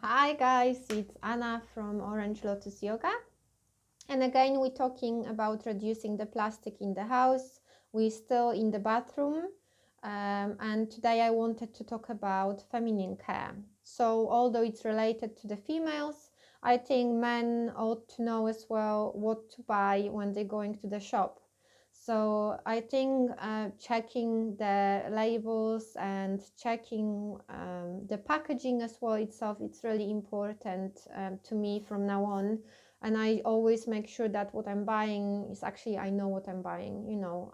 Hi guys, it's Anna from Orange Lotus Yoga. And again, we're talking about reducing the plastic in the house. We're still in the bathroom. And today I wanted to talk about feminine care. So although it's related to the females, I think men ought to know as well what to buy when they're going to the shop. So I think checking the labels and checking the packaging as well itself, it's really important to me from now on. And I always make sure that what I'm buying is actually, I know what I'm buying,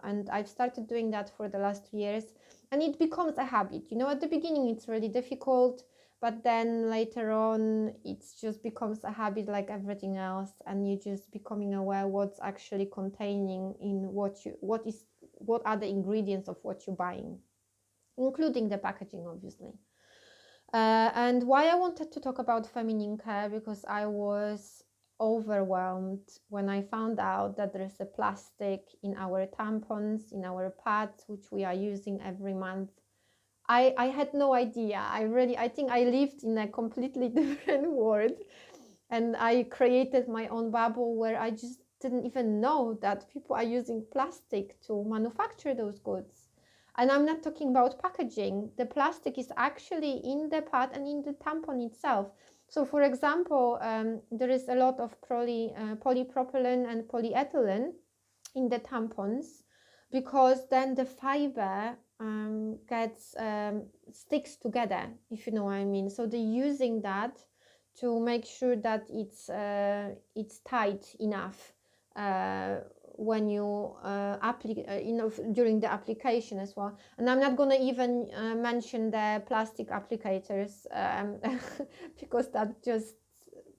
and I've started doing that for the last 2 years, and it becomes a habit. At the beginning it's really difficult, but then later on it just becomes a habit like everything else, and you're just becoming aware what's actually containing in what are the ingredients of what you're buying, including the packaging, obviously. And why I wanted to talk about feminine care, because I was overwhelmed when I found out that there is a plastic in our tampons, in our pads, which we are using every month. I had no idea. I think I lived in a completely different world, and I created my own bubble where I just didn't even know that people are using plastic to manufacture those goods. And I'm not talking about packaging. The plastic is actually in the pad and in the tampon itself. So for example, there is a lot of polypropylene and polyethylene in the tampons, because then the fiber gets sticks together, if you know what I mean. So they're using that to make sure that it's tight enough when you during the application as well. And I'm not going to even mention the plastic applicators because that just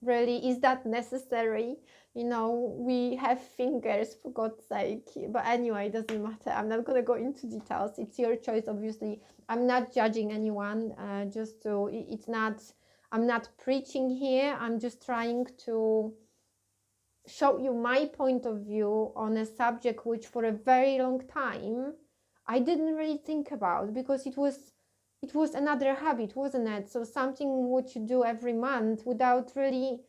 really, is that necessary? We have fingers, for God's sake. But anyway, it doesn't matter. I'm not going to go into details. It's your choice, obviously. I'm not judging anyone. I'm not preaching here. I'm just trying to show you my point of view on a subject which for a very long time I didn't really think about, because it was another habit, wasn't it? So something which you do every month without really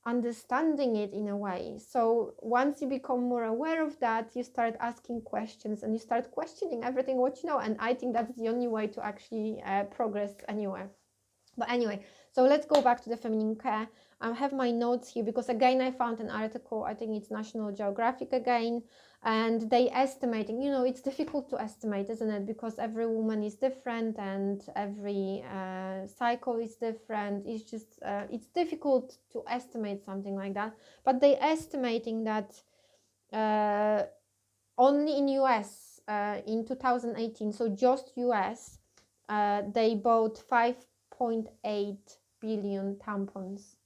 understanding it in a way. So once you become more aware of that, you start asking questions and you start questioning everything what you know. And I think that's the only way to actually progress anywhere. But anyway, so let's go back to the feminine care. I have my notes here because again I found an article, I think it's National Geographic again, and they estimating, it's difficult to estimate, isn't it? Because every woman is different and every cycle is different. It's just it's difficult to estimate something like that. But they estimating that only in US in 2018, so just US, they bought 5.8 billion tampons,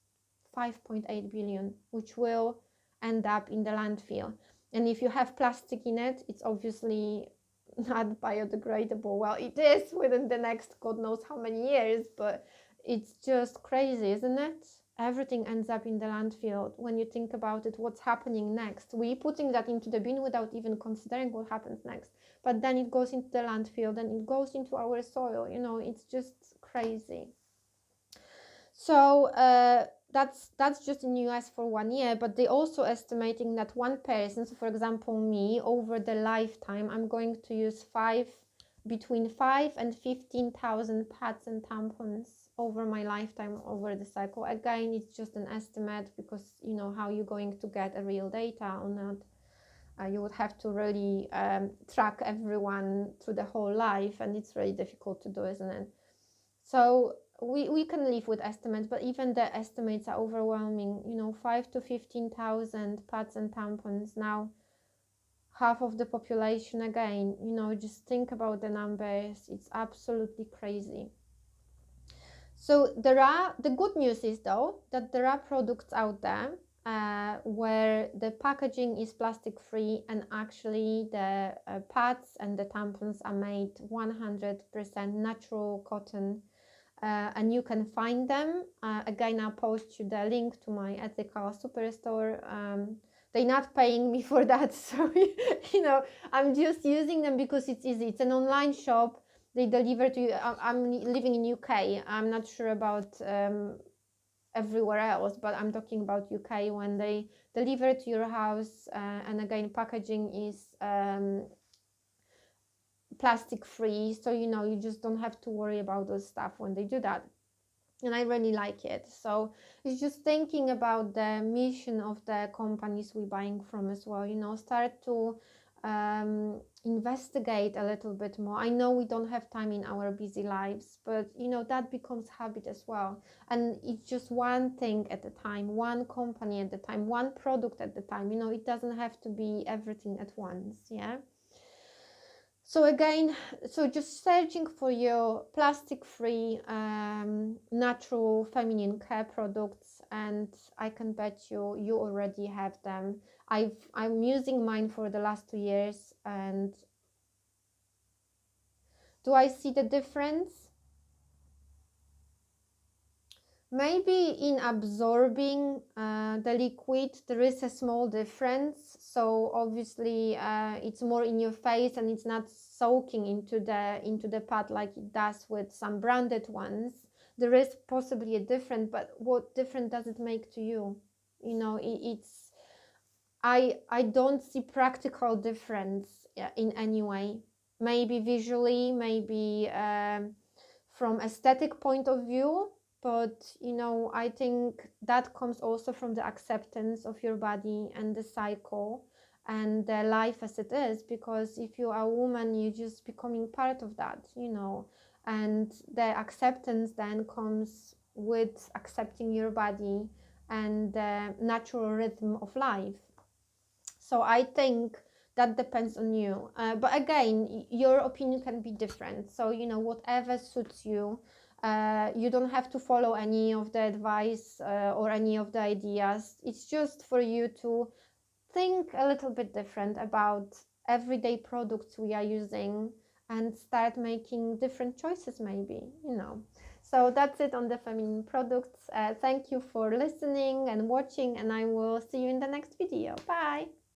5.8 billion, which will end up in the landfill. And if you have plastic in it, it's obviously not biodegradable. Well, it is within the next God knows how many years, but it's just crazy, isn't it? Everything ends up in the landfill. When you think about it, what's happening next? We're putting that into the bin without even considering what happens next. But then it goes into the landfill, then it goes into our soil. It's just crazy. So that's just in US for 1 year, but they also estimating that one person, so for example me, over the lifetime, I'm going to use between 5 and 15,000 pads and tampons over my lifetime, over the cycle. Again, it's just an estimate, because how you're going to get a real data on that. You would have to really track everyone through the whole life, and it's really difficult to do, isn't it? So we can live with estimates, but even the estimates are overwhelming. 5 to 15,000 pads and tampons. Now, half of the population again. Just think about the numbers. It's absolutely crazy. So the good news is though that there are products out there where the packaging is plastic free, and actually the pads and the tampons are made 100% natural cotton. And you can find them. Again, I'll post you the link to my ethical superstore. They're not paying me for that, so I'm just using them because it's easy. It's an online shop. they deliver to you. I'm living in UK. I'm not sure about everywhere else, but I'm talking about UK, when they deliver to your house, and again, packaging is plastic free, so you just don't have to worry about those stuff when they do that. And I really like it. So it's just thinking about the mission of the companies we're buying from as well, start to investigate a little bit more. I know we don't have time in our busy lives, but that becomes habit as well. And it's just one thing at a time, one company at a time, one product at a time. It doesn't have to be everything at once. Yeah. So again, just searching for your plastic-free, natural feminine care products, and I can bet you already have them. I'm using mine for the last 2 years, and do I see the difference? Maybe in absorbing the liquid, there is a small difference. So obviously it's more in your face and it's not soaking into the pad like it does with some branded ones. There is possibly a difference, but what difference does it make to you? It's I don't see practical difference in any way. Maybe visually, maybe from aesthetic point of view, but I think that comes also from the acceptance of your body and the cycle and the life as it is, because if you are a woman, you're just becoming part of that, and the acceptance then comes with accepting your body and the natural rhythm of life. So I think that depends on you. But again, your opinion can be different. So, whatever suits you. You don't have to follow any of the advice or any of the ideas. It's just for you to think a little bit different about everyday products we are using and start making different choices, maybe. So that's it on the feminine products. Thank you for listening and watching, and I will see you in the next video. Bye.